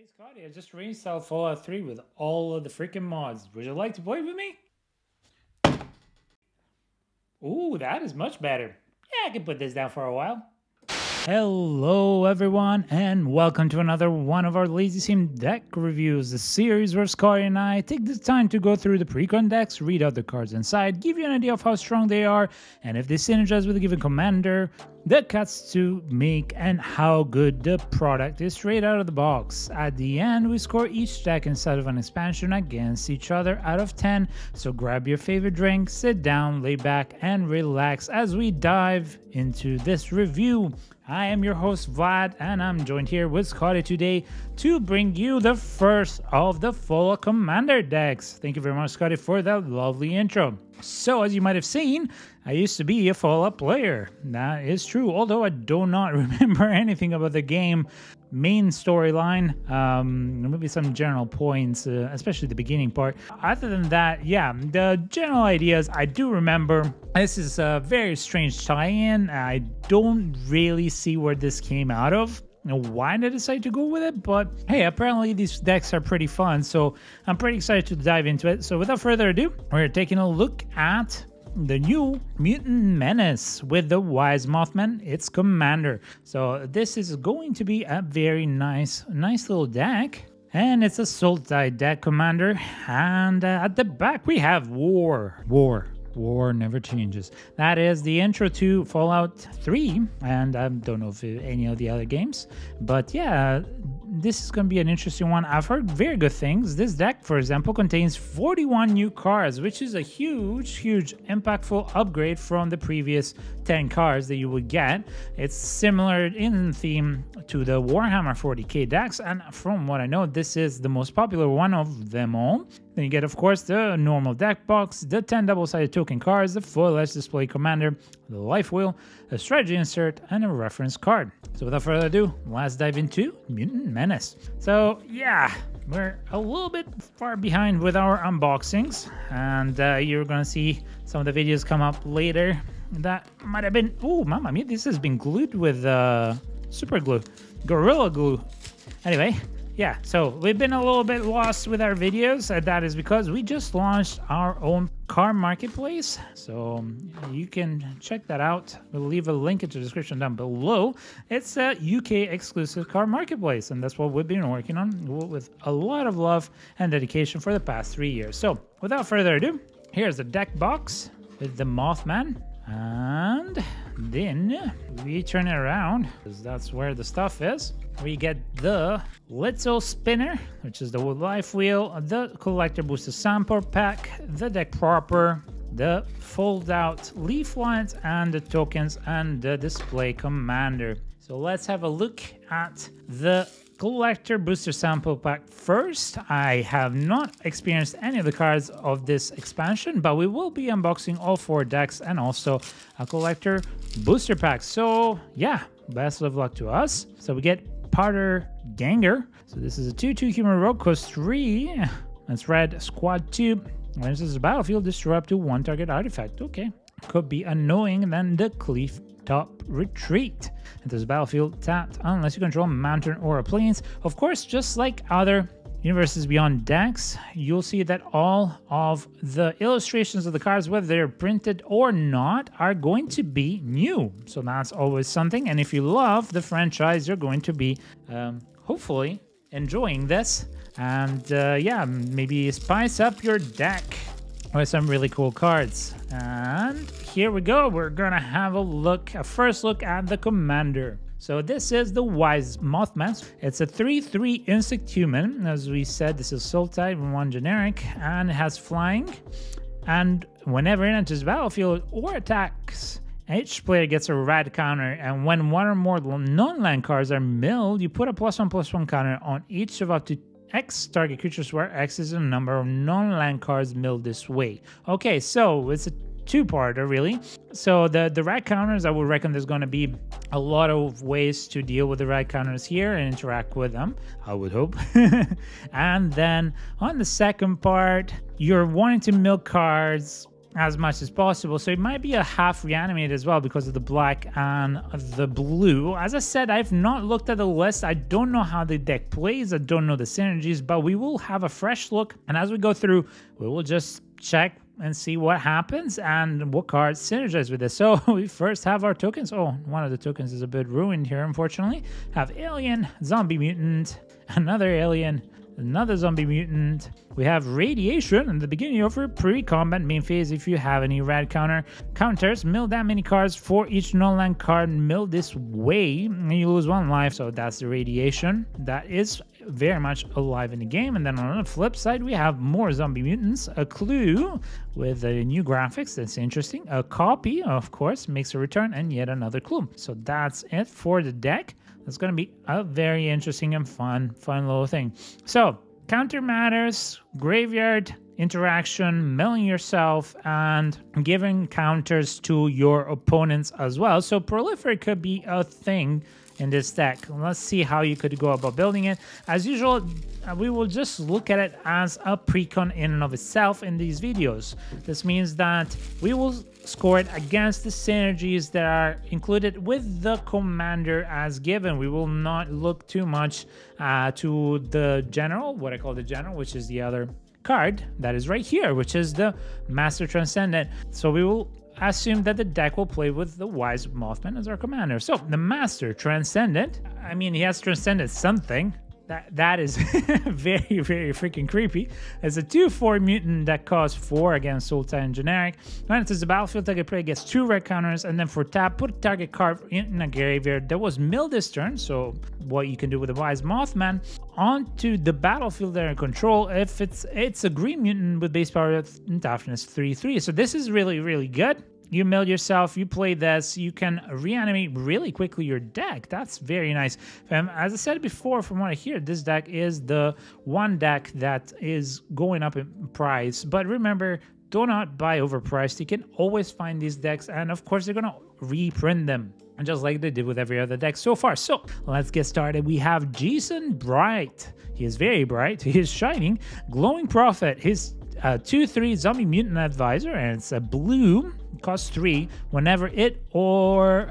Hey Scotty, I just reinstalled Fallout 3 with all of the freaking mods. Would you like to play with me? Ooh, that is much better. Yeah, I can put this down for a while. Hello everyone, and welcome to another one of our Lazy Sim deck reviews, the series where Scotty and I take the time to go through the Precon decks, read out the cards inside, give you an idea of how strong they are, and if they synergize with a given commander, the cuts to make, and how good the product is straight out of the box. At the end, we score each deck inside of an expansion against each other out of 10, so grab your favorite drink, sit down, lay back, and relax as we dive into this review. I am your host Vlad, and I'm joined here with Scotty today to bring you the first of the Fallout Commander decks. Thank you very much, Scotty, for that lovely intro. So, as you might have seen, I used to be a Fallout player. That is true, although I do not remember anything about the game main storyline, maybe some general points, especially the beginning part. Other than that, yeah, the general ideas I do remember. This is a very strange tie-in. I don't really see where this came out of. Why did I decide to go with it, but hey, apparently these decks are pretty fun, so I'm pretty excited to dive into it. So without further ado, we're taking a look at the new Mutant Menace with the Wise Mothman, its commander. So this is going to be a very nice little deck. And it's a Sultai deck commander. And at the back we have War never changes. That is the intro to Fallout 3, and I don't know if any of the other games, but yeah, this is going to be an interesting one. I've heard very good things. This deck, for example, contains 41 new cards, which is a huge impactful upgrade from the previous 10 cards that you would get. It's similar in theme to the Warhammer 40k decks, and from what I know, this is the most popular one of them all. Then you get, of course, the normal deck box, the 10 double-sided token cards, the full edge display commander, the life wheel, a strategy insert, and a reference card. So without further ado, let's dive into Mutant Menace. So yeah, we're a little bit far behind with our unboxings, and you're gonna see some of the videos come up later that might have been, oh mamma mia, this has been glued with super glue, gorilla glue. Anyway, yeah, so we've been a little bit lost with our videos, and that is because we just launched our own car marketplace. So you can check that out. We'll leave a link in the description down below. It's a UK exclusive car marketplace, and that's what we've been working on with a lot of love and dedication for the past 3 years. So without further ado, here's the deck box with the Mothman. And then we turn it around, because that's where the stuff is. We get the little spinner, which is the life wheel, the collector booster sample pack, the deck proper, the fold out leaf lines, and the tokens, and the display commander. So let's have a look at the collector booster sample pack first. I have not experienced any of the cards of this expansion, but we will be unboxing all 4 decks and also a collector booster pack. So yeah, best of luck to us. So we get Potter Ganger. So this is a 2/2 human rogue, cost 3. That's red, squad 2. When this is a battlefield, destroy up to 1 target artifact. Okay, could be annoying. Then the Cliff Top Retreat. Enters the battlefield tapped unless you control a mountain or a plains. Of course, just like other Universes Beyond decks, you'll see that all of the illustrations of the cards, whether they're printed or not, are going to be new. So that's always something. And if you love the franchise, you're going to be hopefully enjoying this. And yeah, maybe spice up your deck with some really cool cards. And here we go. We're gonna have a first look at the commander. So this is the Wise Mothman. It's a 3/3 insect human. As we said, this is soul type, 1 generic, and it has flying. And whenever it enters the battlefield or attacks, each player gets a rad counter, and when 1 or more non-land cards are milled, you put a +1/+1 counter on each of up to X target creatures, where X is the number of non-land cards milled this way. Okay, so it's a 2-parter really. So the rad counters, I would reckon there's going to be a lot of ways to deal with the rad counters here and interact with them, I would hope. And then on the second part, you're wanting to mill cards as much as possible. So it might be a half reanimated as well because of the black and the blue. As I said, I've not looked at the list. I don't know how the deck plays. I don't know the synergies, but we will have a fresh look. And as we go through, we will just check and see what happens and what cards synergize with this. So we first have our tokens. Oh, one of the tokens is a bit ruined here, unfortunately. Have alien, zombie mutant, another alien, another zombie mutant. We have radiation in the beginning of your pre-combat main phase. If you have any rad counters, mill that many cards for each non-land card milled this way, and you lose 1 life. So that's the radiation. That is very much alive in the game. And then on the flip side, we have more zombie mutants, a clue with the new graphics. That's interesting. A copy, of course, makes a return, and yet another clue. So that's it for the deck. It's going to be a very interesting and fun little thing. So counter matters, graveyard interaction, milling yourself, and giving counters to your opponents as well. So proliferate could be a thing in this deck. Let's see how you could go about building it. As usual, we will just look at it as a precon in and of itself in these videos. This means that we will score it against the synergies that are included with the commander as given. We will not look too much to the general, what I call the general, which is the other card that is right here, which is the Master Transcendent. So we will assume that the deck will play with the Wise Mothman as our commander. So the Master Transcendent, I mean, he has transcended something. That is very, very freaking creepy. It's a 2/4 mutant that costs 4 against Soul Titan generic. When it enters the battlefield, target player gets 2 red counters, and then for tap, put a target card in a graveyard that was milled this turn. So what you can do with the Wise Mothman onto the battlefield that you control if it's a green mutant with base power and toughness 3/3. So this is really, really good. You mill yourself, you play this, you can reanimate really quickly your deck. That's very nice. As I said before, from what I hear, this deck is the one deck that is going up in price. But remember, do not buy overpriced. You can always find these decks, and of course, they're going to reprint them, just like they did with every other deck so far. So let's get started. We have Jason Bright. He is very bright. He is shining. Glowing Prophet. His 2/3 zombie mutant advisor, and it's a blue, costs 3 whenever it or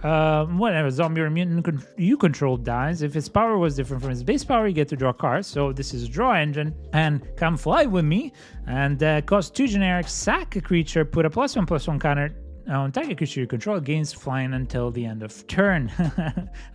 whatever zombie or mutant you control dies. If its power was different from its base power, you get to draw cards. So this is a draw engine. And come fly with me, and costs 2 generic, sack a creature, put a +1/+1 counter on target creature you control, gains flying until the end of turn.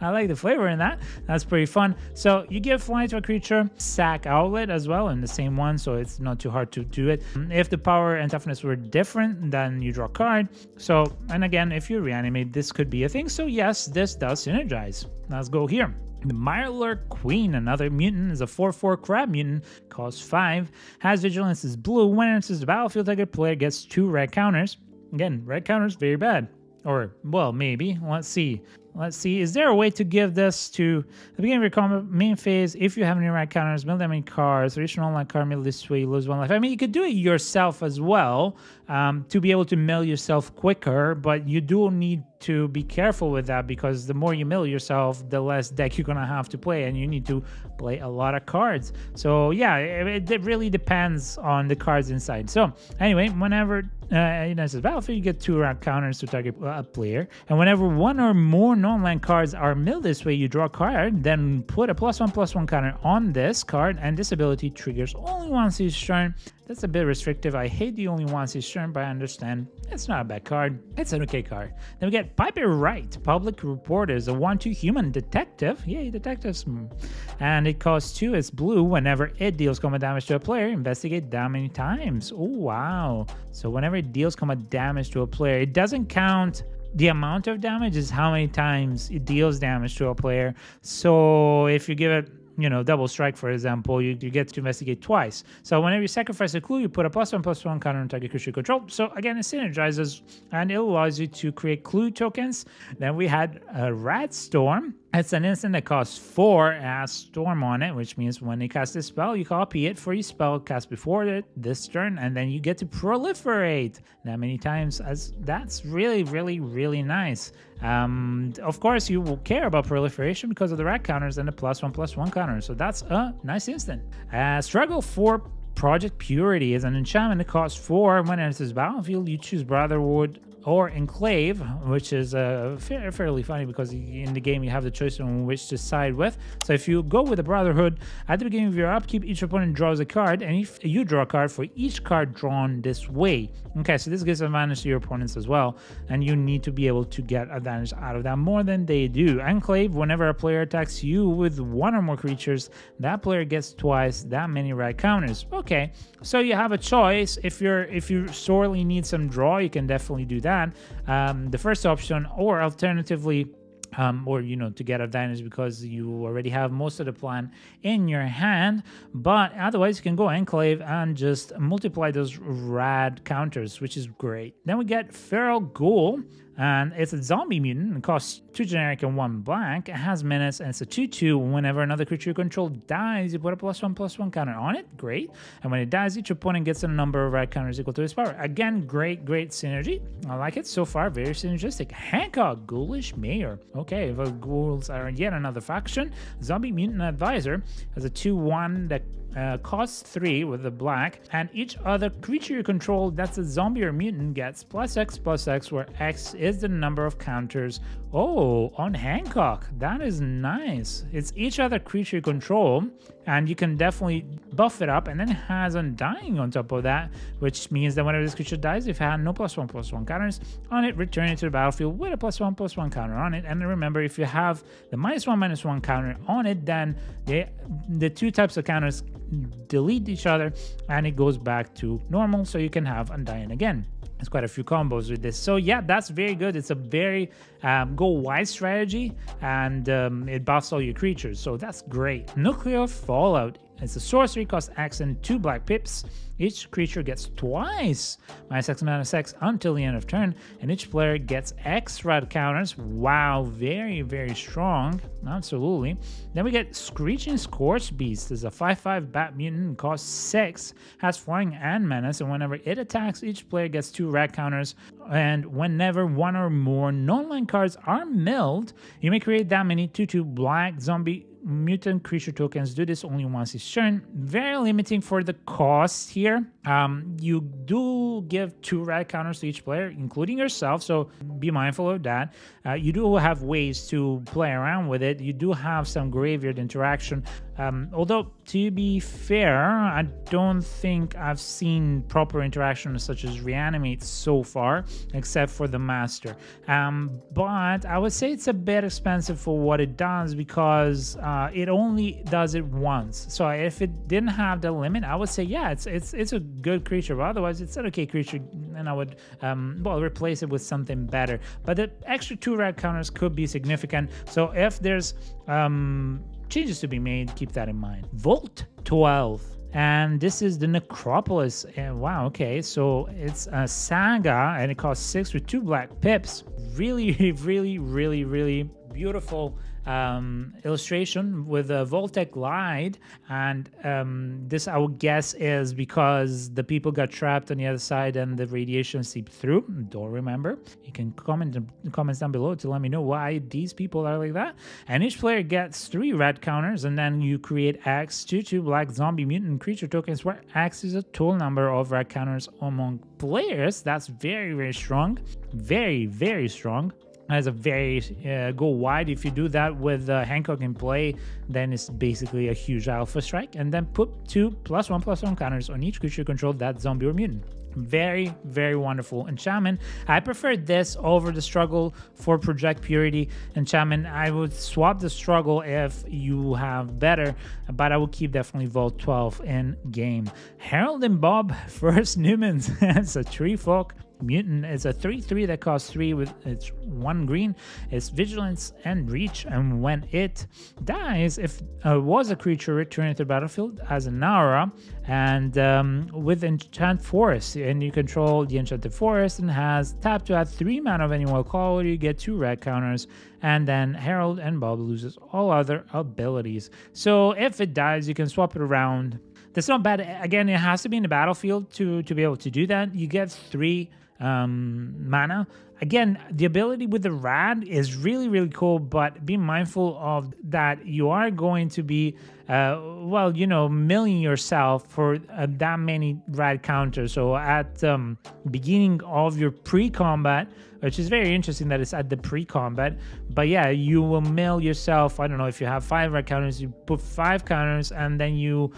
I like the flavor in that. That's pretty fun. So you give flying to a creature, sack outlet as well in the same one, so it's not too hard to do it. If the power and toughness were different, then you draw a card. So, and again, if you reanimate, this could be a thing. So yes, this does synergize. Let's go here. The Mirelurk Queen, another mutant, is a 4/4 crab mutant, costs 5, has vigilance, is blue. When it enters the battlefield, target player gets 2 red counters. Again, red counters, very bad. Or, well, maybe. Let's see. Let's see. Is there a way to give this to the beginning of your combat main phase? If you have any red counters, mill that many cards. Reach an online card, mill this way, you lose 1 life. I mean, you could do it yourself as well to be able to mill yourself quicker, but you do need to be careful with that because the more you mill yourself, the less deck you're going to have to play, and you need to play a lot of cards. So, yeah, it really depends on the cards inside. So, anyway, whenever it enters the battlefield, you get 2 red counters to target a player. And whenever 1 or more non-land cards are milled this way, you draw a card, then put a +1/+1 counter on this card, and this ability triggers only once each turn. That's a bit restrictive. I hate the only once each turn, but I understand. It's not a bad card. It's an okay card. Then we get Piper Wright, Public Reporter, is a 1/2 human detective. Yay, detectives. And it costs 2. It's blue. Whenever it deals combat damage to a player, investigate that many times. Oh, wow. So whenever it deals combat damage to a player, it doesn't count the amount of damage, is how many times it deals damage to a player. So if you give it, you know, double strike, for example, you get to investigate twice. So whenever you sacrifice a clue, you put a +1/+1 counter on target creature you control. So again, it synergizes and it allows you to create clue tokens. Then we had a Rat Storm. It's an instant that costs 4, has Storm on it, which means when you cast this spell, you copy it for your spell cast before it this turn, and then you get to proliferate that many times. As that's really, really, really nice. Of course, you will care about proliferation because of the rat counters and the +1/+1 counter. So that's a nice instant. Struggle for Project Purity is an enchantment that costs 4. When it enters the battlefield, you choose Brotherhood or Enclave, which is fairly funny because in the game you have the choice on which to side with. So if you go with the Brotherhood, at the beginning of your upkeep, each opponent draws a card, and if you draw a card for each card drawn this way. Okay, so this gives advantage to your opponents as well, and you need to be able to get advantage out of that more than they do. Enclave, whenever a player attacks you with 1 or more creatures, that player gets twice that many red counters. Okay, so you have a choice. If you sorely need some draw, you can definitely do that. The first option, or alternatively, or to get advantage because you already have most of the plan in your hand. But otherwise, you can go Enclave and just multiply those rad counters, which is great. Then we get Feral Ghoul, and it's a zombie mutant. It costs 2 generic and 1 black. It has menace, and it's a 2/2. Whenever another creature you control dies, you put a +1/+1 counter on it. Great. And when it dies, each opponent gets a number of red counters equal to its power. Again, great synergy. I like it so far. Very synergistic. Hancock, Ghoulish Mayor. Okay, the ghouls are yet another faction. Zombie Mutant Advisor has a 2/1 that costs 3 with the black, and each other creature you control that's a zombie or mutant gets +X/+X, where X is the number of counters. Oh, on Hancock, that is nice. It's each other creature you control, and you can definitely buff it up, and then it has Undying on top of that, which means that whenever this creature dies, if it had no +1/+1 counters on it, return it to the battlefield with a +1/+1 counter on it. And remember, if you have the -1/-1 counter on it, then the 2 types of counters delete each other and it goes back to normal, so you can have Undying again. There's quite a few combos with this. So yeah, that's very good. It's a very go wide strategy, and it buffs all your creatures, so that's great. Nuclear Fallout. It's a sorcery, costs X and 2 black pips. Each creature gets twice -X/-X until the end of turn, and each player gets X red counters. Wow, very strong. Absolutely. Then we get Screeching Scorch Beast. It's a 5/5 bat mutant, costs 6, has flying and menace, and whenever it attacks, each player gets 2 red counters. And whenever 1 or more non-land cards are milled, you may create that many 2/2 black zombie mutant creature tokens. Do this only once each turn. Very limiting for the cost here. You do give 2 red counters to each player, including yourself, so be mindful of that. You do have ways to play around with it. You do have some graveyard interaction. Although, to be fair, I don't think I've seen proper interaction such as Reanimate so far, except for the Master. But I would say it's a bit expensive for what it does, because it only does it once. So if it didn't have the limit, I would say, yeah, it's a good creature, but otherwise it's an okay creature, and I would replace it with something better. But the extra 2 red counters could be significant, so if there's changes to be made, keep that in mind. Volt 12. And this is the Necropolis. Wow, okay, so it's a saga, and it costs 6 with 2 black pips. Really beautiful illustration with a Voltec Glide, and this, I would guess, is because the people got trapped on the other side and the radiation seeped through. Don't remember. You can comment in the comments down below to let me know why these people are like that. And each player gets 3 red counters, and then you create X 2/2 black zombie mutant creature tokens, where X is a total number of red counters among players. That's very strong. Very strong. As a very go wide. If you do that with Hancock in play, then it's basically a huge alpha strike. And then put 2 +1/+1 counters on each creature controlled, that zombie or mutant. Very wonderful enchantment. I prefer this over the Struggle for Project Purity enchantment. I would swap the Struggle if you have better, but I would keep definitely Vault 12 in game. Harold and Bob First Newmans. It's a tree folk mutant. It's a 3/3 that costs 3 with its 1 green. It's vigilance and reach, and when it dies, if it was a creature, return it to the battlefield as an aura, and with Enchant Forest, and you control the Enchanted Forest, and has tap to add 3 mana of any wild quality. You get 2 red counters, and then Harold and Bob loses all other abilities. So if it dies, you can swap it around. That's not bad. Again, it has to be in the battlefield to be able to do that. You get 3 mana. again, the ability with the rad is really, really cool, but be mindful of that you are going to be, well, you know, milling yourself for that many rad counters. So at beginning of your pre-combat, which is very interesting that it's at the pre-combat, but yeah, you will mill yourself. I don't know, if you have 5 rad counters, you put 5 counters, and then you,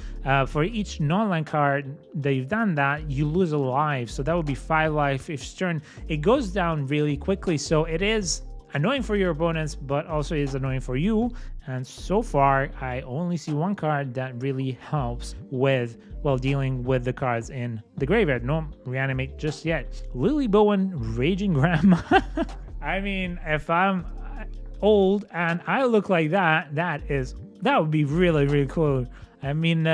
for each non-land card that you've done that, you lose a life. So that would be 5 life each turn. It goes down really quickly, so it is annoying for your opponents, but also is annoying for you. And so far, I only see one card that really helps with, well, dealing with the cards in the graveyard. No reanimate just yet. Lily Bowen, Raging Grandma. I mean, if I'm old and I look like that, that would be really, really cool. I mean,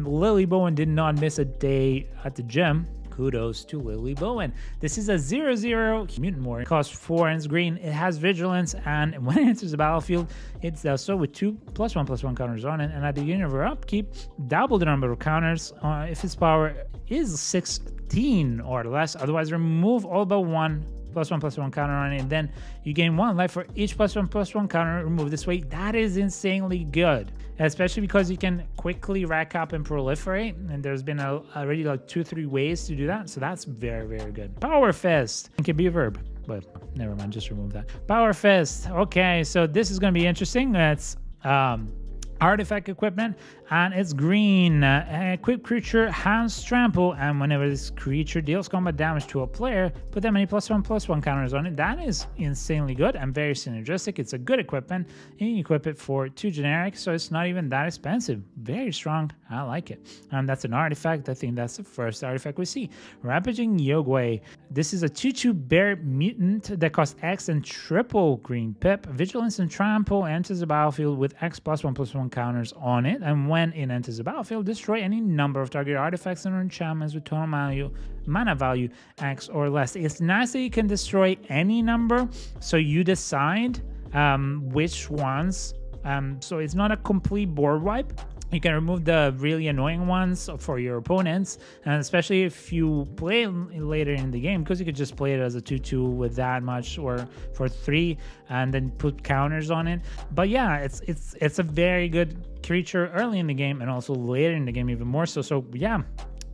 Lily Bowen did not miss a day at the gym. Kudos to Lily Bowen. This is a 0/0 mutant warrior. It costs 4 and it's green. It has vigilance, and when it enters the battlefield, it does so with 2 +1/+1 counters on it. And at the beginning of her upkeep, double the number of counters if its power is 16 or less. Otherwise, remove all but 1 +1/+1 counter on it, and then you gain 1 life for each +1/+1 counter removed this way. That is insanely good, especially because you can quickly rack up and proliferate, and there's been already like 2-3 ways to do that, so that's very, very good. Power Fist. It can be a verb, but never mind, just remove that. Power Fist. Okay, so this is going to be interesting. That's artifact equipment, and it's green. Equipped creature has trample, and whenever this creature deals combat damage to a player, put that many +1/+1 counters on it. That is insanely good and very synergistic. It's a good equipment, and you equip it for 2 generic, so it's not even that expensive. Very strong. I like it. And that's an artifact. I think that's the first artifact we see. Rampaging Yogway. This is a 2/2 bear mutant that costs X and triple green pip. Vigilance and trample, enters the battlefield with X +1/+1 counters on it, and when it enters the battlefield, destroy any number of target artifacts and enchantments with total mana value X or less. It's nice that you can destroy any number, so you decide which ones. So it's not a complete board wipe. You can remove the really annoying ones for your opponents, and especially if you play later in the game, because you could just play it as a 2/2 with that much, or for 3 and then put counters on it. But yeah, it's a very good creature early in the game, and also later in the game even more so. So yeah,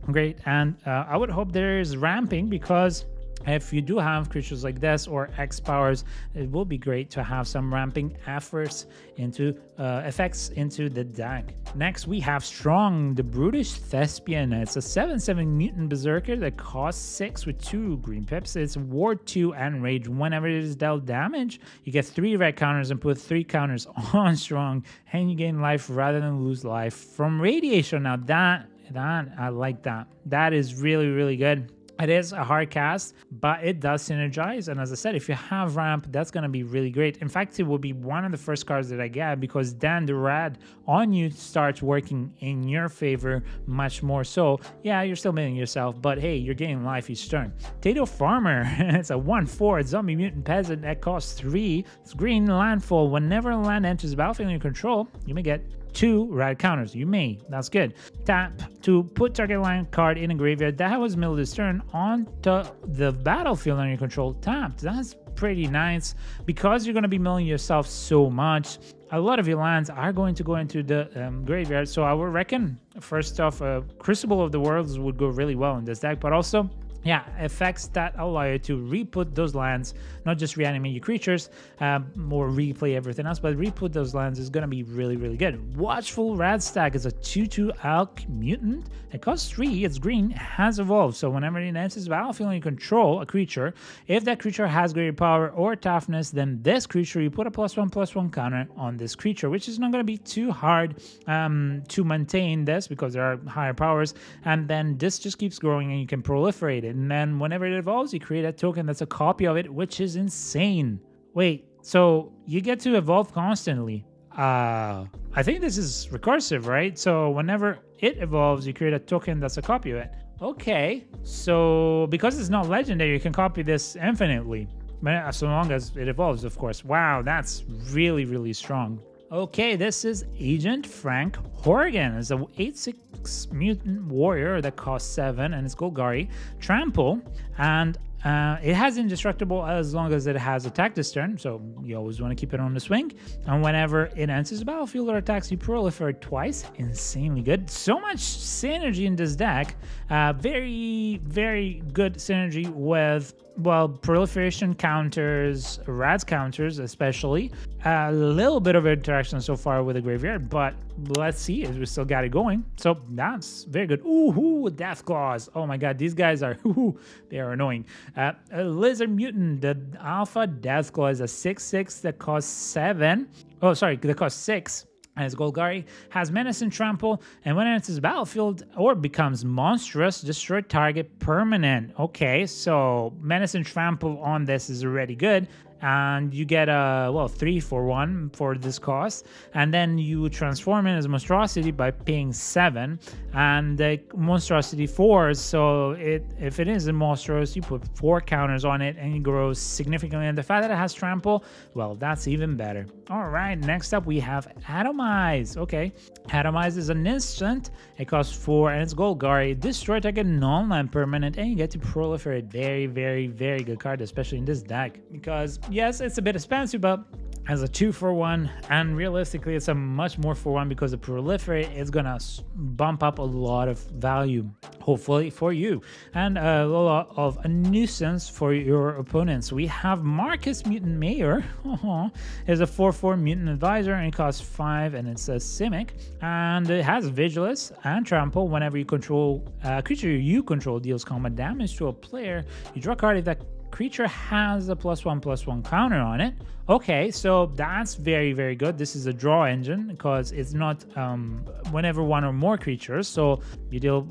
great. And I would hope there is ramping, because if you do have creatures like this or X powers, it will be great to have some ramping efforts into effects into the deck. Next, we have Strong, the Brutish Thespian. It's a 7/7 mutant berserker that costs 6 with 2 green pips. It's Ward 2 and Rage. Whenever it is dealt damage, you get 3 red counters and put 3 counters on Strong, and you gain life rather than lose life from radiation. Now that I like that. That is really, really good. It is a hard cast, but it does synergize. And as I said, if you have ramp, that's going to be really great. In fact, it will be one of the first cards that I get, because then the rad on you starts working in your favor much more. So yeah, you're still milling yourself, but hey, you're getting life each turn. Tato Farmer. It's a 1/4 zombie mutant peasant that costs 3. It's green landfall. Whenever land enters the battlefield in your control, you may get 2 rad counters. You may. That's good. Tap to put target land card in a graveyard that was milled this turn onto the battlefield on your control. Tapped. That's pretty nice, because you're going to be milling yourself so much. A lot of your lands are going to go into the graveyard. So I would reckon, first off, Crucible of the Worlds would go really well in this deck, but also, yeah, effects that allow you to re-put those lands, not just reanimate your creatures or replay everything else, but re-put those lands is going to be really, really good. Watchful Radstag is a 2/2 Alch mutant. It costs 3, it's green, it has evolved. So whenever it enters the battlefield and you control a creature, if that creature has greater power or toughness than this creature, you put a +1/+1 counter on this creature, which is not going to be too hard to maintain this, because there are higher powers, and then this just keeps growing and you can proliferate it. And then whenever it evolves, you create a token that's a copy of it, which is insane. Wait, so you get to evolve constantly. I think this is recursive, right? So whenever it evolves, you create a token that's a copy of it. Okay, so because it's not legendary, you can copy this infinitely, so long as it evolves, of course. Wow, that's really, really strong. Okay, this is Agent Frank Horgan. It's a 8/6 mutant warrior that costs 7, and it's Golgari. Trample, and It has indestructible as long as it has attack this turn, so you always want to keep it on the swing. And whenever it enters the battlefield or attacks, you proliferate twice. Insanely good. So much synergy in this deck. Very, very good synergy with, well, proliferation counters, rads counters especially. A little bit of interaction so far with the graveyard, but let's see as we still got it going. So that's very good. Ooh, Death Claws. Oh my god, these guys are, they are annoying. A Lizard Mutant, the Alpha Death Claw is a 6/6 that costs 7. Oh, sorry, that costs 6. And its Golgari has Menace and Trample, and when it enters the battlefield or becomes monstrous, destroy target permanent. Okay, so Menace and Trample on this is already good. And you get a, well, 3 for 1 for this cost, and then you transform it as monstrosity by paying 7, and the monstrosity 4, so if it is a monstrous, you put 4 counters on it and it grows significantly, and the fact that it has trample, well, that's even better. All right, next up we have Atomize. Okay, Atomize is an instant, it costs 4, and it's Golgari, destroy target non-land permanent, and you get to proliferate. Very, very, very good card, especially in this deck, because yes, it's a bit expensive, but as a 2 for 1, and realistically it's a much more for 1 because the proliferate is gonna bump up a lot of value, hopefully for you, and a lot of a nuisance for your opponents. We have Marcus Mutant Mayor. Is a 4/4 mutant advisor, and it costs 5, and it's a Simic, and it has Vigilance and Trample. Whenever you control a creature you control deals combat damage to a player, you draw a card. If that creature has a +1/+1 counter on it. Okay, so that's very, very good. This is a draw engine because it's not whenever one or more creatures. So you deal,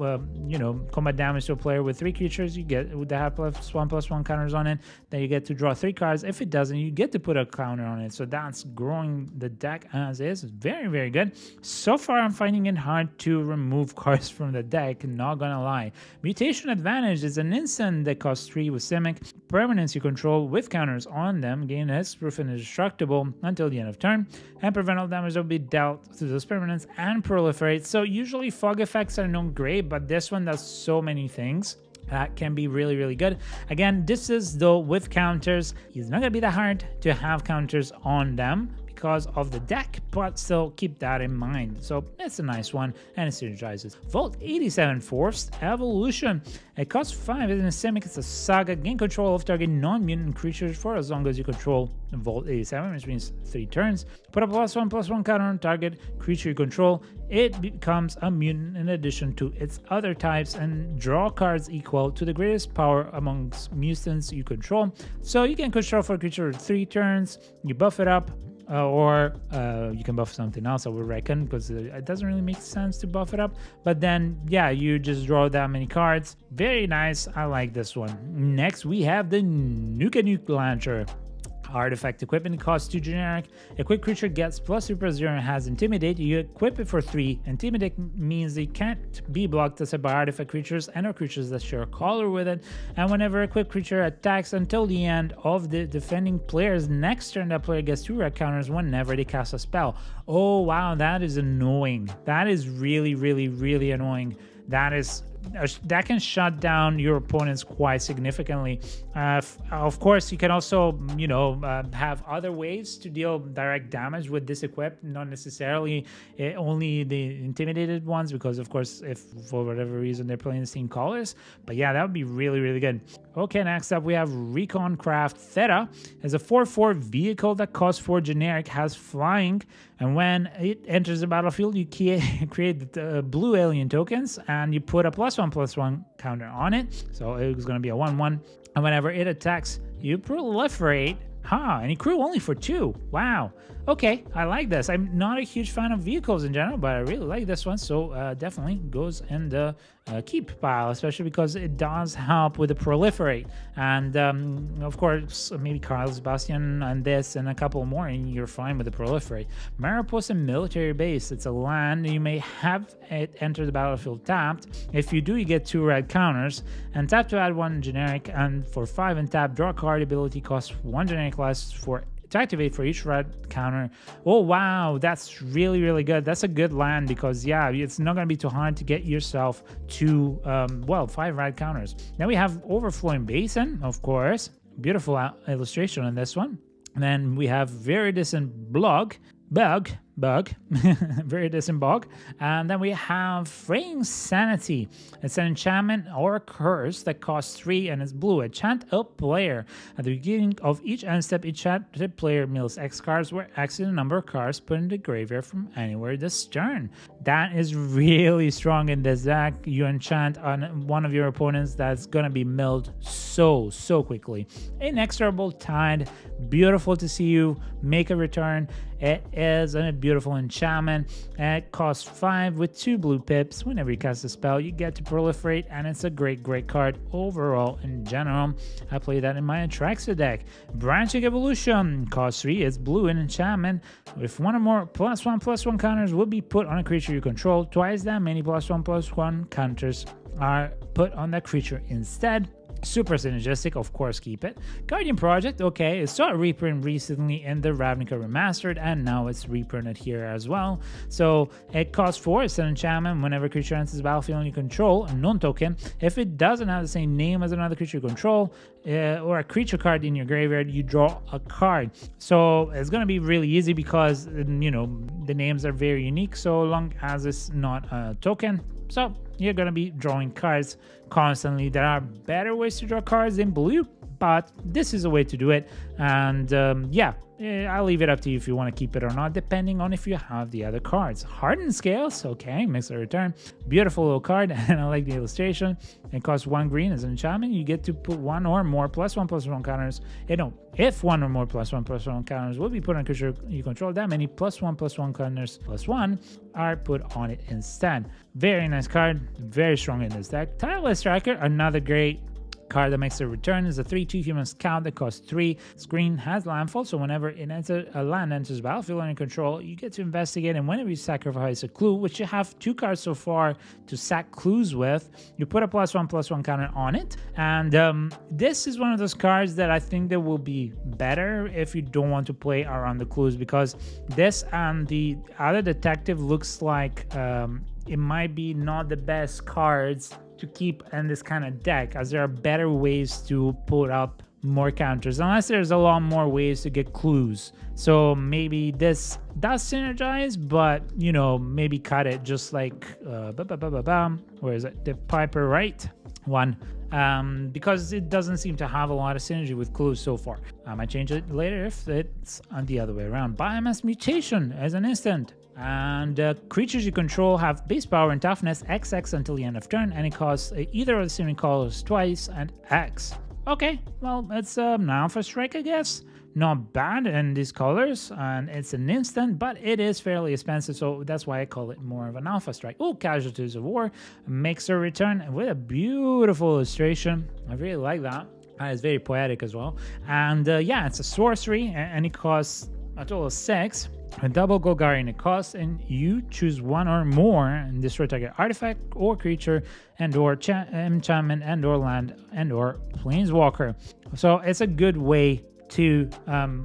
combat damage to a player with 3 creatures. You get that have +1/+1 counters on it. Then you get to draw 3 cards. If it doesn't, you get to put a counter on it. So that's growing the deck as is. Very, very good. So far, I'm finding it hard to remove cards from the deck. Not gonna lie. Mutation Advantage is an instant that costs 3 with Simic. Permanents you control with counters on them gain hexproof and indestructible until the end of turn, and prevent all damage that will be dealt to those permanents and proliferate. So usually fog effects are not great, but this one does so many things that can be really, really good. Again, this is though with counters. It's not gonna be that hard to have counters on them because of the deck, but still keep that in mind. So it's a nice one, and it synergizes. Volt 87 Forced Evolution. It costs 5, it's in a Simic, it's a Saga. Gain control of target non-mutant creatures for as long as you control Volt 87, which means 3 turns. Put a +1/+1 counter on target creature you control. It becomes a mutant in addition to its other types, and draw cards equal to the greatest power amongst mutants you control. So you can control for a creature with 3 turns, you buff it up, or you can buff something else, I would reckon, because it doesn't really make sense to buff it up. But then, yeah, you just draw that many cards. Very nice. I like this one. Next, we have the Nuke Launcher. Artifact equipment costs 2 generic. A quick creature gets +3/+0 and has Intimidate. You equip it for 3. Intimidate means they can't be blocked except by artifact creatures and or creatures that share a color with it. And whenever a quick creature attacks until the end of the defending player's next turn, that player gets 2 red counters whenever they cast a spell. Oh wow, that is annoying. That is really, really, really annoying. That can shut down your opponents quite significantly. Of course, you can also, have other ways to deal direct damage with this equip, not necessarily only the intimidated ones, because of course, if for whatever reason they're playing the same colors. But yeah, that would be really, really good. Okay, next up we have Recon Craft Theta. It's a 4/4 vehicle that costs 4 generic, has flying, and when it enters the battlefield, you create blue alien tokens, and you put a +1/+1 counter on it. So it's going to be a 1/1, and whenever it attacks, you proliferate. And it grew only for 2. Wow. Okay, I like this. I'm not a huge fan of vehicles in general, but I really like this one. So definitely goes in the keep pile, especially because it does help with the proliferate. And of course, maybe Carl's Bastion and this and a couple more, and you're fine with the proliferate. Mariposa Military Base. It's a land. You may have it enter the battlefield tapped. If you do, you get 2 red counters. And tap to add 1 generic. And for 5 and tap, draw a card. Ability costs 1 generic less for to activate for each red counter. Oh wow, that's really, really good. That's a good land because yeah, it's not going to be too hard to get yourself to well, 5 red counters. Now we have overflowing basin, of course. Beautiful illustration on this one. And then we have Viridescent bug, Viridescent bog, and then we have Fraying Sanity. It's an enchantment or a curse that costs 3 and is blue. Enchant a player. At the beginning of each end step, enchanted player mills X cards, where X is the number of cards put in the graveyard from anywhere this turn. That is really strong in this deck. You enchant on one of your opponents, that's gonna be milled so quickly. Inexorable Tide, beautiful to see you make a return. It is a beautiful enchantment. It costs 5 with 2 blue pips. Whenever you cast a spell, you get to proliferate, and it's a great card overall in general. I play that in my Atraxa deck. Branching Evolution costs 3. It's blue and enchantment. If one or more +1/+1 counters will be put on a creature you control, twice that many +1/+1 counters are put on that creature instead. Super synergistic, of course, keep it. Guardian Project, okay, it saw a reprint recently in the Ravnica Remastered, and now it's reprinted here as well. So it costs 4, it's an enchantment. Whenever creature enters the battlefield you control, a non-token, if it doesn't have the same name as another creature you control, or a creature card in your graveyard, you draw a card. So it's going to be really easy because, you know, the names are very unique so long as it's not a token. So you're going to be drawing cards constantly. There are better ways to draw cards in blue, but this is a way to do it. And yeah, I'll leave it up to you if you want to keep it or not, depending on if you have the other cards. Hardened Scales, okay, makes a return. Beautiful little card, and I like the illustration. It costs 1 green as an enchantment. You get to put 1 or more +1/+1 counters. If 1 or more +1/+1 counters will be put on a creature you control, that many +1/+1 counters +1 are put on it instead. Very nice card, very strong in this deck. Tireless Striker, another great card that makes a return, is a 3/2 human scout that costs 3. Screen has landfall, so whenever a land enters the battlefield under control, you get to investigate, and whenever you sacrifice a clue, which you have 2 cards so far to sack clues with, you put a +1/+1 counter on it. And this is one of those cards that I think that will be better if you don't want to play around the clues, because this and the other detective looks like it might be not the best cards to keep in this kind of deck, as there are better ways to put up more counters, unless there's a lot more ways to get clues. So maybe this does synergize, but you know, maybe cut it just like where is it, the Piper right one, because it doesn't seem to have a lot of synergy with clues so far. I might change it later if it's on the other way around. Biomass Mutation as an instant. And creatures you control have base power and toughness XX until the end of turn, and it costs either of the same colors twice and X. Okay, well, it's an Alpha Strike, I guess. Not bad in these colors, and it's an instant, but it is fairly expensive, so that's why I call it more of an Alpha Strike. Oh, Casualties of War makes a return with a beautiful illustration. I really like that. It's very poetic as well. And yeah, it's a sorcery, and it costs a total of 6. A double Golgari in the cost, and you choose 1 or more and destroy target artifact or creature and or enchantment and or land and or planeswalker. So it's a good way to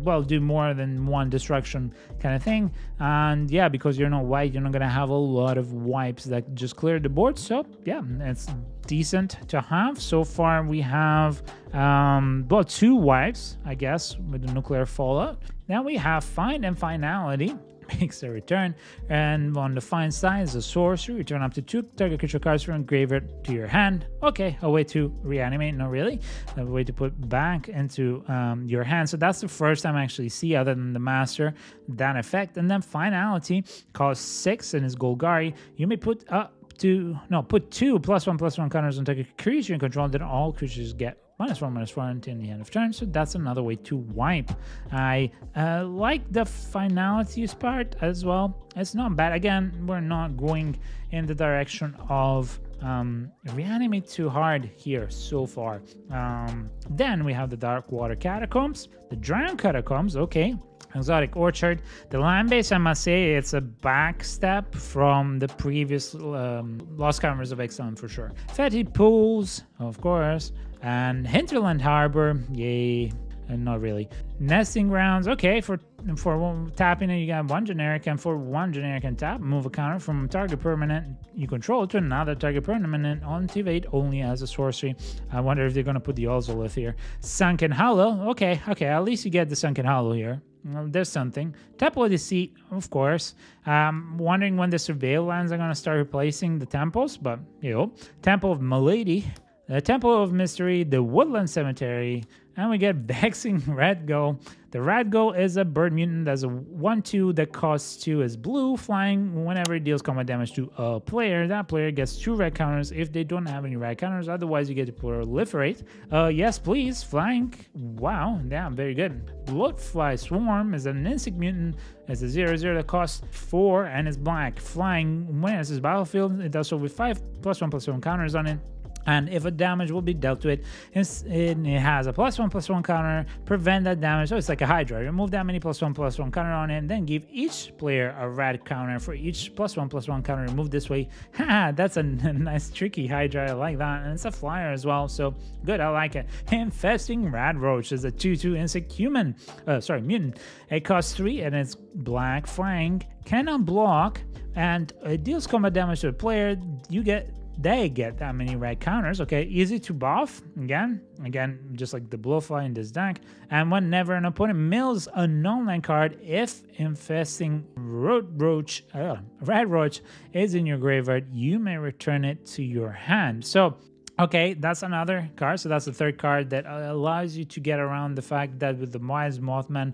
well, do more than one destruction kind of thing. And yeah, because you're not white, you're not gonna have a lot of wipes that just clear the board. So yeah, it's decent to have. So far we have well, 2 wipes, I guess, with the Nuclear Fallout. Now we have Find and Finality makes a return, and on the find side is a sorcery. Return up to 2 target creature cards from graveyard to your hand. Okay, a way to reanimate, not really, a way to put back into your hand. So that's the first time I actually see, other than the master, that effect. And then Finality costs 6 and is Golgari. You may put put 2 +1/+1 counters on target creature you control, then all creatures get -1/-1 until the end of turn. So that's another way to wipe. I like the Finalities part as well. It's not bad. Again, we're not going in the direction of reanimate too hard here so far. Then we have the Dark Water Catacombs, the Drown Catacombs, okay. Exotic Orchard. The land base, I must say, it's a back step from the previous Lost Caverns of Exile for sure. Fetid Pools, of course, and Hinterland Harbor, yay. not really. Nesting grounds, okay, for tapping it, you got 1 generic, and for 1 generic and tap, move a counter from target permanent you control to another target permanent on activate only as a sorcery. I wonder if they're going to put the Ozolith here. Sunken Hollow, okay, at least you get the Sunken Hollow here. Well, there's something. Temple of Deceit, of course. Wondering when the Surveil lands are going to start replacing the temples, but Temple of Milady, the Temple of Mystery, the Woodland Cemetery, and we get Vexing Radgo. The Radgo is a bird mutant that's a 1/2 that costs 2 is blue, flying. Whenever it deals combat damage to a player, that player gets 2 red counters if they don't have any red counters. Otherwise, you get to proliferate. Yes, please. Flying. Wow. Yeah, very good. Bloodfly Swarm is an insect mutant. It's a 0/0 that costs 4 and is black. Flying. When it's battlefield, it does so with 5 +1/+1 counters on it. And if a damage will be dealt to it, it has a +1/+1 counter, prevent that damage. So it's like a Hydra. Remove that many +1/+1 counter on it, and then give each player a red counter for each +1/+1 counter removed this way. Haha, that's a nice tricky Hydra. I like that. And it's a flyer as well. So good, I like it. Infesting Radroach is a 2/2 insect human. Mutant. It costs 3 and it's black, flying, cannot block, and it deals combat damage to a player. They get that many red counters. Okay, easy to buff. Again, just like the Blowfly in this deck. And whenever an opponent mills a non-land card, if infesting Radroach is in your graveyard, you may return it to your hand. So, okay, that's another card. So that's the third card that allows you to get around the fact that with the Wise Mothman,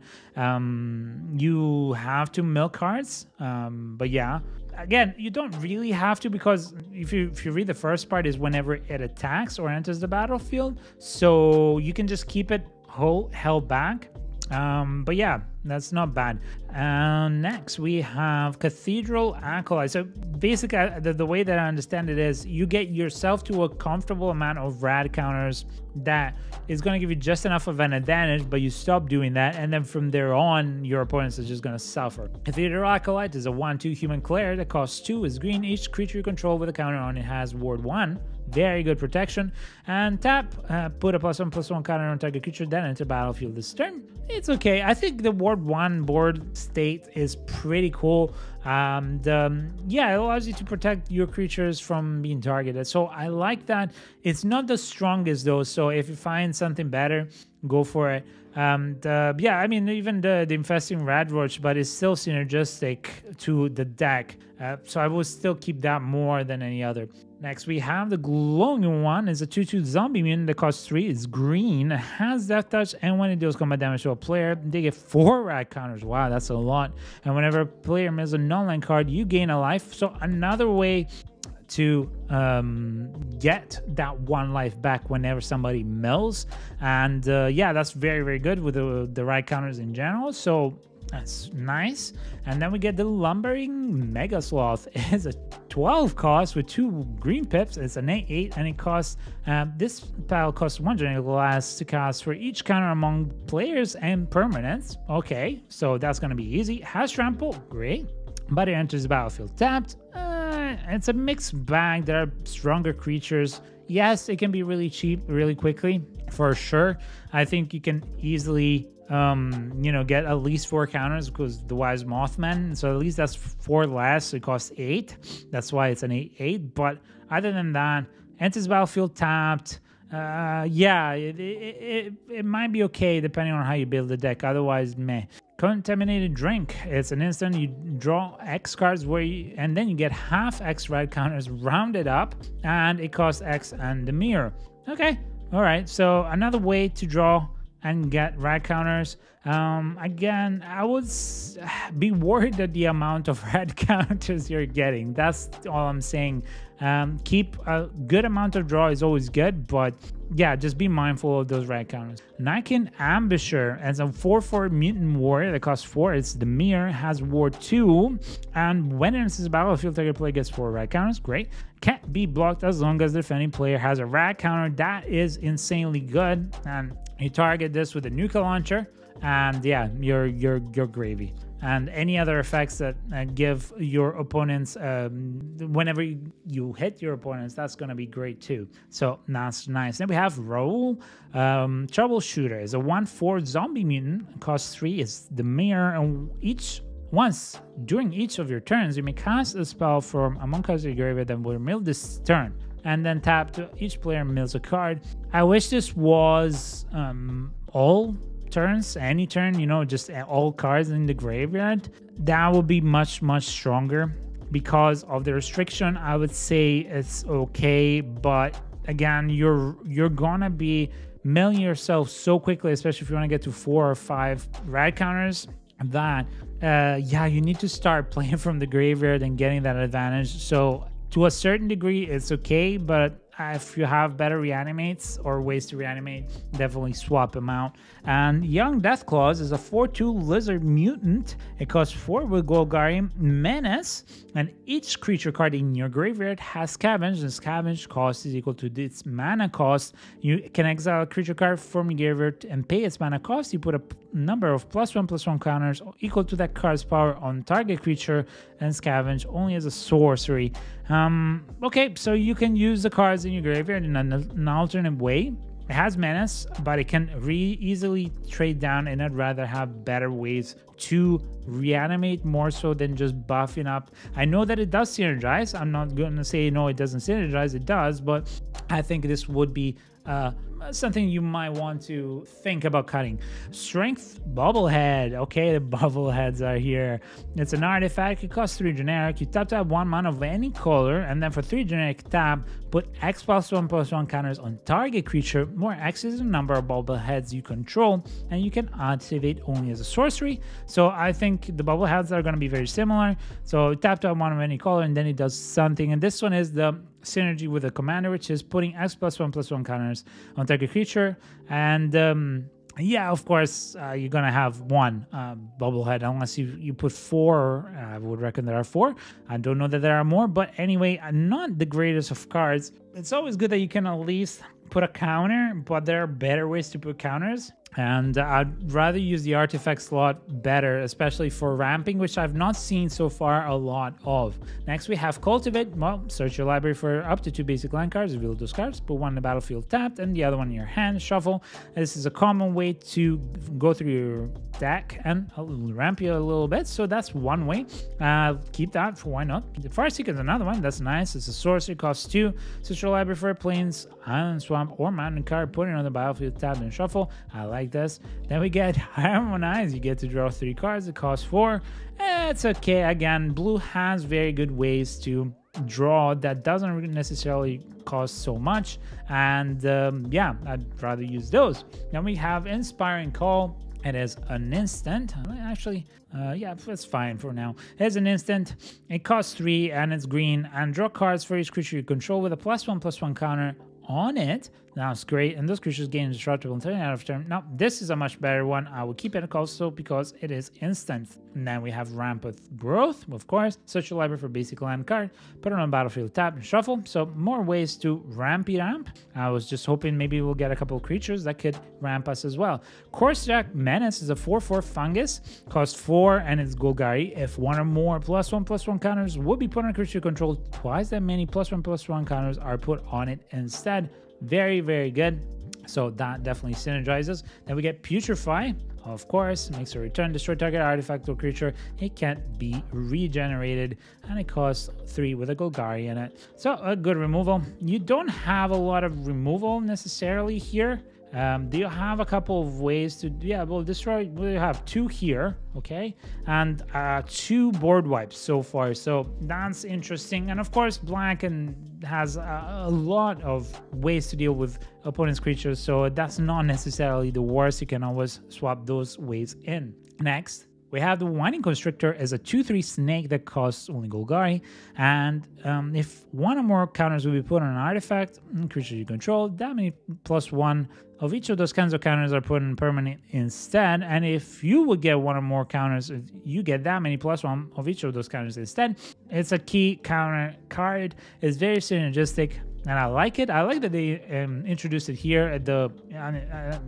you have to mill cards. But yeah. Again, you don't really have to, because if you read the first part is whenever it attacks or enters the battlefield, so you can just keep it held back. But yeah, that's not bad. Next, we have Cathedral Acolyte. So basically, the way that I understand it is you get yourself to a comfortable amount of rad counters that is going to give you just enough of an advantage, but you stop doing that, and then from there on, your opponents are just going to suffer. Cathedral Acolyte is a 1/2 human cleric that costs 2, is green. Each creature you control with a counter on it has ward 1. Very good protection. And tap, put a +1/+1 counter on target creature, then enter battlefield this turn. It's okay. I think the ward 1 board state is pretty cool. Yeah, it allows you to protect your creatures from being targeted. So I like that. It's not the strongest though, so if you find something better, go for it. Yeah, I mean, even the infesting Radroach, but it's still synergistic to the deck. So I will still keep that more than any other. Next, we have the Glowing One. It's a 2/2 zombie mutant that costs 3. It's green, has Death Touch, and when it deals combat damage to a player, they get 4 rad counters. Wow, that's a lot. And whenever a player mills a non-land card, you gain a life. So another way to get that 1 life back whenever somebody mills. And yeah, that's very, very good with the rad counters in general. So that's nice. And then we get the Lumbering Mega Sloth. It's a 12 cost with 2 green pips. It's an 8/8, and it costs this spell costs 1 generic glass to cast for each counter among players and permanents. Okay, so that's gonna be easy. Has trample, great, but it enters the battlefield tapped. It's a mixed bag. There are stronger creatures. Yes, it can be really cheap really quickly, for sure. I think you can easily get at least 4 counters because the Wise Mothman. So at least that's 4 less. It costs 8. That's why it's an 8/8. But other than that, enters battlefield tapped. Yeah, it might be okay depending on how you build the deck. Otherwise, meh. Contaminated Drink. It's an instant. You draw X cards and then you get half X red counters rounded up, and it costs X and the mirror. Okay, all right. So another way to draw and get red counters. Again, I would be worried at the amount of red counters you're getting. That's all I'm saying. Keep a good amount of draw is always good, but yeah, just be mindful of those red counters. Nikin Ambusher as a 4/4 mutant warrior that costs 4. It's the mirror, has ward 2, and when it enters the battlefield, target player gets 4 red counters. Great. Can't be blocked as long as the defending player has a red counter. That is insanely good. And you target this with a nuke launcher, and yeah, you're gravy. and any other effects that give your opponents, whenever you hit your opponents, that's going to be great too. So that's nice. Then we have Raoul, Troubleshooter. Is a 1/4 zombie mutant, cost 3, is the mirror, and once during each of your turns, you may cast a spell from among cards of your graveyard that will mill this turn, and then tap to each player mills a card. I wish this was all turns, any turn, you know, just all cards in the graveyard. That would be much, much stronger. Because of the restriction, I would say it's okay, but again, you're gonna be milling yourself so quickly, especially if you want to get to 4 or 5 rad counters, that yeah, you need to start playing from the graveyard and getting that advantage. So to a certain degree, it's okay, but if you have better reanimates or ways to reanimate, definitely swap them out. And Young Deathclaws is a 4/2 lizard mutant. It costs 4 with Golgari Menace, and each creature card in your graveyard has scavenge, and scavenge cost is equal to its mana cost. You can exile a creature card from your graveyard and pay its mana cost. You put a number of +1/+1 counters equal to that card's power on target creature, and scavenge only as a sorcery. Okay, so you can use the cards in your graveyard in an alternate way. It has menace, but it can easily trade down, and I'd rather have better ways to reanimate more so than just buffing up. I know that it does synergize. I'm not going to say no, it doesn't synergize. It does, but I think this would be something you might want to think about cutting. Strength Bobblehead. Okay, the bobbleheads are here. It's an artifact. It costs 3 generic. You tap 1 mana of any color, and then for 3 generic tap, put X +1/+1 counters on target creature. More X is the number of bobbleheads you control, and you can activate only as a sorcery. So I think the bobbleheads are going to be very similar. So tap 1 of any color, and then it does something. And this one is the synergy with the commander, which is putting X +1/+1 counters on target creature. And yeah, of course, you're gonna have 1 bobblehead unless you put 4. I would reckon there are 4. I don't know that there are more, but anyway, not the greatest of cards. It's always good that you can at least put a counter, but there are better ways to put counters. And I'd rather use the artifact slot better, especially for ramping, which I've not seen so far a lot of. Next, we have Cultivate. Well, search your library for up to 2 basic land cards, reveal those cards, put 1 in the battlefield tapped, and the other one in your hand, shuffle. This is a common way to go through your deck and ramp you a little bit, so that's one way. Keep that, for why not? The Farseeker is another one, that's nice. It's a sorcery, costs 2. Search your library for a plains, island, swamp, or mountain card, put it on the battlefield tapped and shuffle. I like this. Then we get Harmonize. You get to draw 3 cards. It costs 4. It's okay. Again, blue has very good ways to draw that doesn't necessarily cost so much, and yeah, I'd rather use those. Then we have Inspiring Call. It is an instant. Actually, yeah, that's fine for now. It's an instant. It costs 3 and it's green, and draw cards for each creature you control with a +1/+1 counter on it. That's great, and those creatures gain indestructible until the end of turn. Now, this is a much better one. I will keep it also because it is instant. And then we have Rampant Growth, of course. Search your library for basic land card, put it on battlefield, tap, and shuffle. So more ways to ramp. I was just hoping maybe we'll get a couple of creatures that could ramp us as well. Corsac Menace is a 4/4 fungus, costs 4, and it's Golgari. If 1 or more +1/+1 counters would be put on a creature control, twice that many +1/+1 counters are put on it instead. Very, very good. So that definitely synergizes. Then we get Putrefy. Of course, makes a return, destroy target artifact or creature. It can't be regenerated, and it costs 3 with a Golgari in it. So a good removal. You don't have a lot of removal necessarily here. Do you have a couple of ways to, yeah, well, destroy, we have 2 here, okay, and 2 board wipes so far, so that's interesting. And of course, black has a lot of ways to deal with opponent's creatures, so that's not necessarily the worst. You can always swap those ways in. Next, we have the Winding Constrictor as a 2/3 snake that costs only Golgari, and if 1 or more counters will be put on an artifact, creature you control, that many +1 of each of those kinds of counters are put in permanent instead, and if you would get 1 or more counters, you get that many +1 of each of those counters instead. It's a key counter card. It's very synergistic, and I like it. I like that they introduced it here. The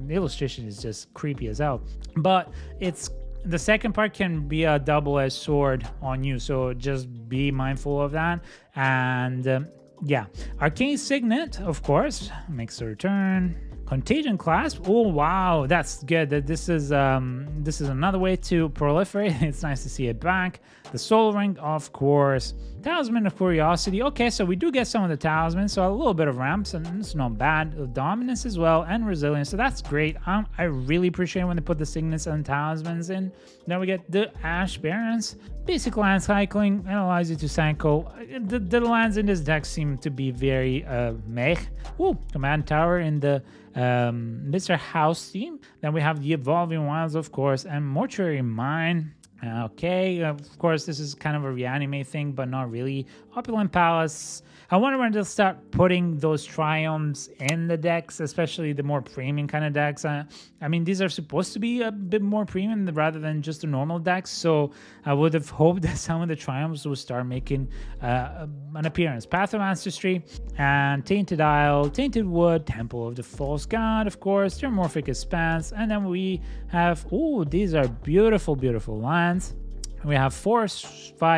illustration is just creepy as hell, but it's the second part can be a double-edged sword on you, so just be mindful of that. And yeah, Arcane Signet, of course, makes a return. Contagion Clasp. Oh wow, that's good. This is another way to proliferate. It's nice to see it back. The Soul Ring, of course. Talisman of Curiosity. Okay, so we do get some of the talismans, so a little bit of ramps, and it's not bad. Dominance as well, and resilience, so that's great. I really appreciate when they put the signets and talismans in. Then we get the Ash Barrens. Basic land cycling, analyze it to Sanko. The lands in this deck seem to be very meh. Ooh, Command Tower in the Mr. House theme. Then we have the Evolving Wilds, of course, and Mortuary Mine. Okay, of course, this is kind of a reanimate thing, but not really. Opulent Palace. I wonder when they'll start putting those triumphs in the decks, especially the more premium kind of decks. I mean, these are supposed to be a bit more premium rather than just the normal decks, so I would have hoped that some of the triumphs would start making an appearance. Path of Ancestry and Tainted Isle, Tainted Wood, Temple of the False God, of course, Terramorphic Expanse, and then we have, oh, these are beautiful, beautiful lands. We have 5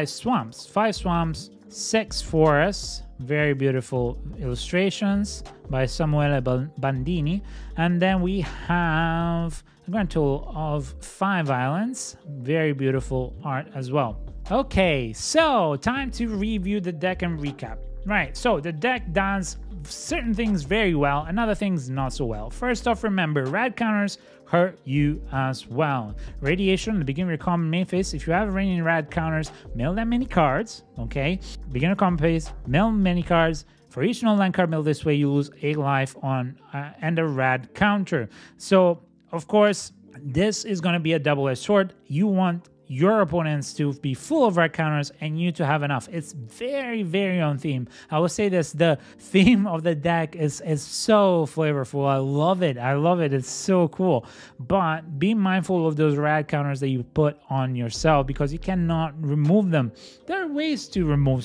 swamps, 6 forests, very beautiful illustrations by Samuele Bandini, and then we have a grand total of 5 islands, very beautiful art as well. Okay, so time to review the deck and recap. Right, so the deck does certain things very well and other things not so well. First off, remember, rad counters hurt you as well. Radiation at the beginning of your common main phase. If you have any rad counters, mill that many cards, okay? Beginner common phase, mill many cards. For each no-land card mill this way, you lose a life on and a rad counter. So, of course, this is going to be a double-edged sword. You want your opponents to be full of red counters and you to have enough. It's very, very on theme. I will say this, the theme of the deck is so flavorful. I love it. I love it. It's so cool. But be mindful of those red counters that you put on yourself because you cannot remove them. There are ways to remove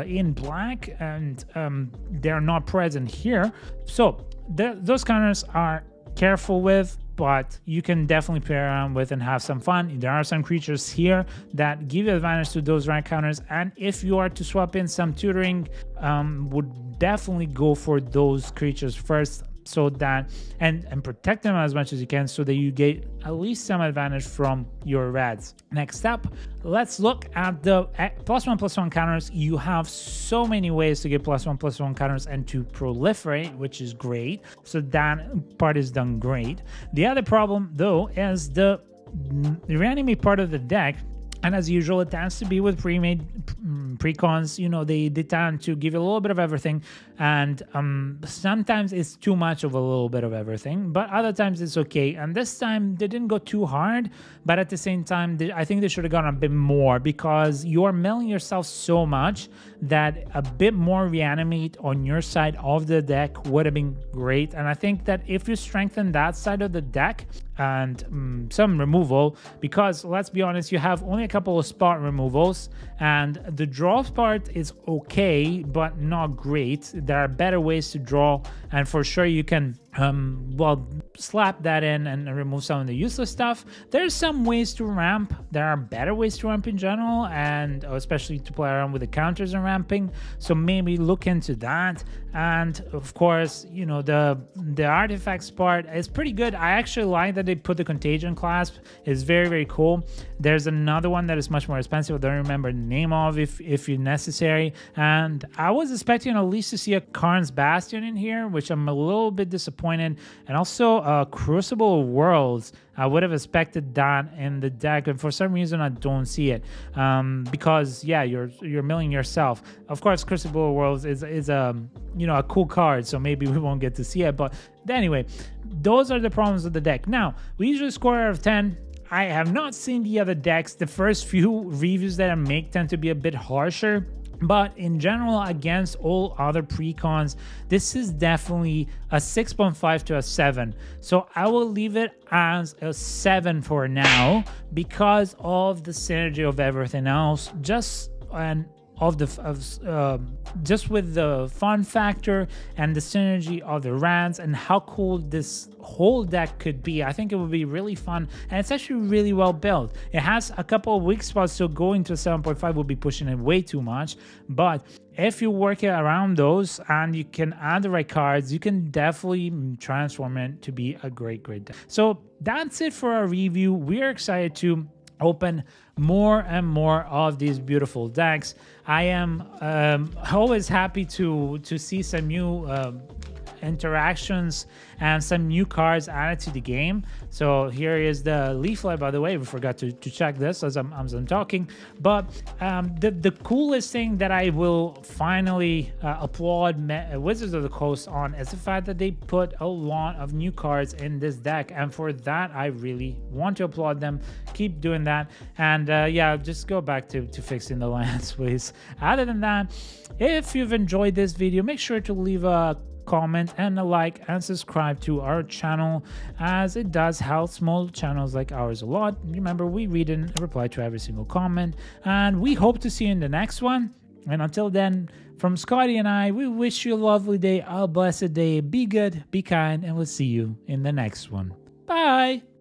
in black and they're not present here. So those counters are careful with, but you can definitely play around with and have some fun. There are some creatures here that give you advantage to those rank counters, and if you are to swap in some tutoring, would definitely go for those creatures first, so that and protect them as much as you can so that you get at least some advantage from your rads. Next up, let's look at the +1/+1 counters. You have so many ways to get +1/+1 counters and to proliferate, which is great. So that part is done great. The other problem though is the reanimate part of the deck. And as usual, it tends to be with pre-made precons. You know, they tend to give you a little bit of everything, and sometimes it's too much of a little bit of everything, but other times it's okay. And this time they didn't go too hard, but at the same time, I think they should have gone a bit more because you are milling yourself so much that a bit more reanimate on your side of the deck would have been great. And I think that if you strengthen that side of the deck and some removal, because let's be honest, you have only a couple of spot removals and the draw part is okay but not great. There are better ways to draw, and for sure you can well, slap that in and remove some of the useless stuff. There's some ways to ramp. There are better ways to ramp in general, and especially to play around with the counters and ramping, so maybe look into that. And of course, you know, the artifacts part is pretty good. I actually like that they put the Contagion Clasp. It's very, very cool. There's another one that is much more expensive. I don't remember the name of, if necessary. And I was expecting at least to see a Karn's Bastion in here, which I'm a little bit disappointed. And also Crucible of Worlds. I would have expected that in the deck, and for some reason I don't see it, because yeah, you're milling yourself. Of course, Crucible of Worlds is a, you know, a cool card, so maybe we won't get to see it. But anyway, those are the problems with the deck. Now, we usually score out of 10. I have not seen the other decks. The first few reviews that I make tend to be a bit harsher. But in general, against all other precons, this is definitely a 6.5 to a 7. So I will leave it as a 7 for now because of the synergy of everything else. Just and of just with the fun factor and the synergy of the rants and how cool this whole deck could be. I think it would be really fun, and it's actually really well built. It has a couple of weak spots, so going to 7.5 will be pushing it way too much, but if you work it around those and you can add the right cards, you can definitely transform it to be a great deck. So that's it for our review. We are excited to open more and more of these beautiful decks. I am always happy to see some new interactions and some new cards added to the game. So here is the leaflet, by the way. We forgot to check this as I'm talking. But the coolest thing that I will finally applaud Wizards of the Coast on is the fact that they put a lot of new cards in this deck, and for that I really want to applaud them. Keep doing that, and yeah, just go back to fixing the lands, please. Other than that, if you've enjoyed this video, make sure to leave a comment and a like and subscribe to our channel, as it does help small channels like ours a lot. Remember, we read and reply to every single comment, and we hope to see you in the next one. And until then, from Scotty and I, we wish you a lovely day, a blessed day. Be good, be kind, and we'll see you in the next one. Bye.